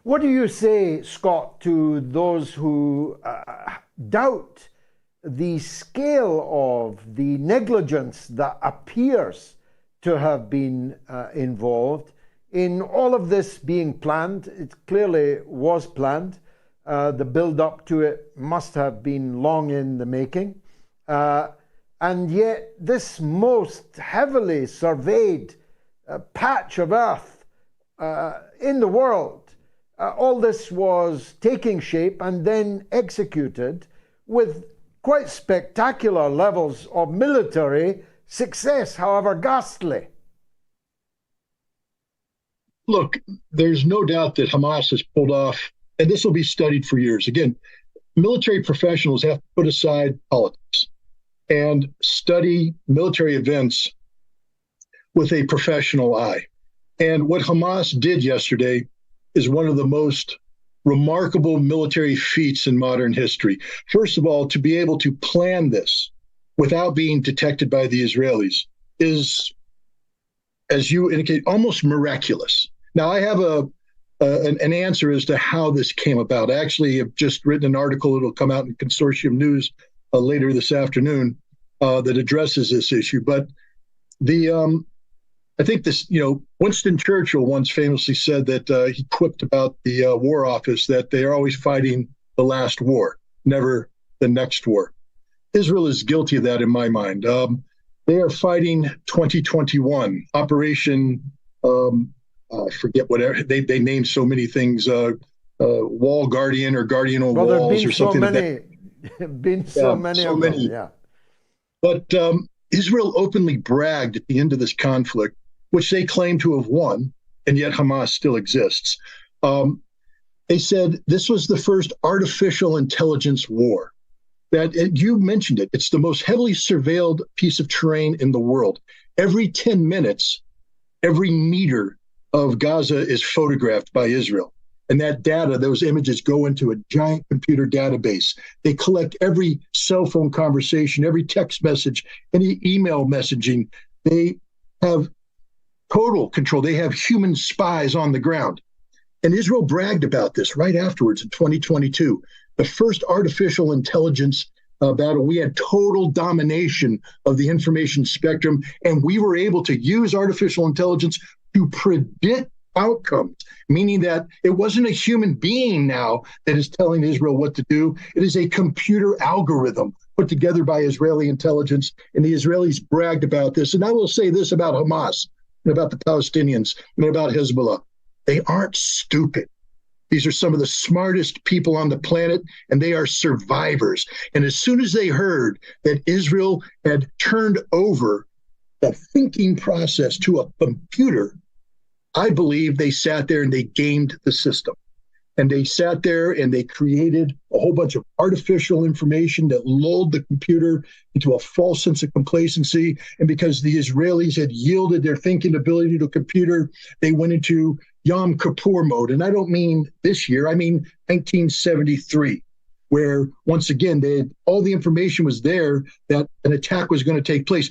What do you say, Scott, to those who doubt the scale of the negligence that appears to have been involved in all of this being planned? It clearly was planned. The build up to it must have been long in the making. And yet, this most heavily surveyed patch of earth in the world, all this was taking shape and then executed with quite spectacular levels of military success, however ghastly. Look, there's no doubt that Hamas has pulled off, and this will be studied for years. Again, military professionals have to put aside politics and study military events with a professional eye. And what Hamas did yesterday is one of the most remarkable military feats in modern history. First of all, to be able to plan this without being detected by the Israelis is, as you indicate, almost miraculous. Now, I have an answer as to how this came about. I actually have just written an article. It'll come out in Consortium News later this afternoon that addresses this issue. But I think this, Winston Churchill once famously said that he quipped about the War Office that they are always fighting the last war, never the next war. Israel is guilty of that in my mind. They are fighting 2021 Operation. I forget whatever they named so many things. Wall Guardian or Guardian on Walls or something. Been so many of them, yeah. But Israel openly bragged at the end of this conflict, which they claim to have won, and yet Hamas still exists. They said this was the first artificial intelligence war. That you mentioned it. It's the most heavily surveilled piece of terrain in the world. Every 10 minutes, every meter of Gaza is photographed by Israel. And that data, those images go into a giant computer database. They collect every cell phone conversation, every text message, any email messaging. They have total control. They have human spies on the ground. And Israel bragged about this right afterwards in 2022. The first artificial intelligence battle, we had total domination of the information spectrum, and we were able to use artificial intelligence to predict outcomes, meaning that it wasn't a human being now that is telling Israel what to do. It is a computer algorithm put together by Israeli intelligence, and the Israelis bragged about this. And I will say this about Hamas and about the Palestinians and about Hezbollah. They aren't stupid. These are some of the smartest people on the planet, and they are survivors. And as soon as they heard that Israel had turned over the thinking process to a computer, I believe they sat there and they gamed the system. And they sat there and they created a whole bunch of artificial information that lulled the computer into a false sense of complacency. And because the Israelis had yielded their thinking ability to a computer, they went into Yom Kippur mode. And I don't mean this year, I mean 1973, where once again, all the information was there that an attack was going to take place.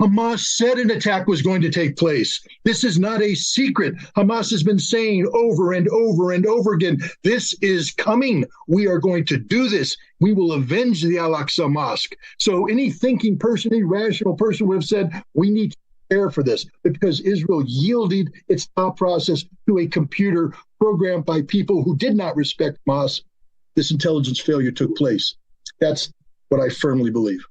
Hamas said an attack was going to take place. This is not a secret. Hamas has been saying over and over and over again, this is coming. We are going to do this. We will avenge the Al-Aqsa Mosque. So any thinking person, any rational person would have said, we need to prepare for this. But because Israel yielded its thought process to a computer programmed by people who did not respect Hamas, this intelligence failure took place. That's what I firmly believe.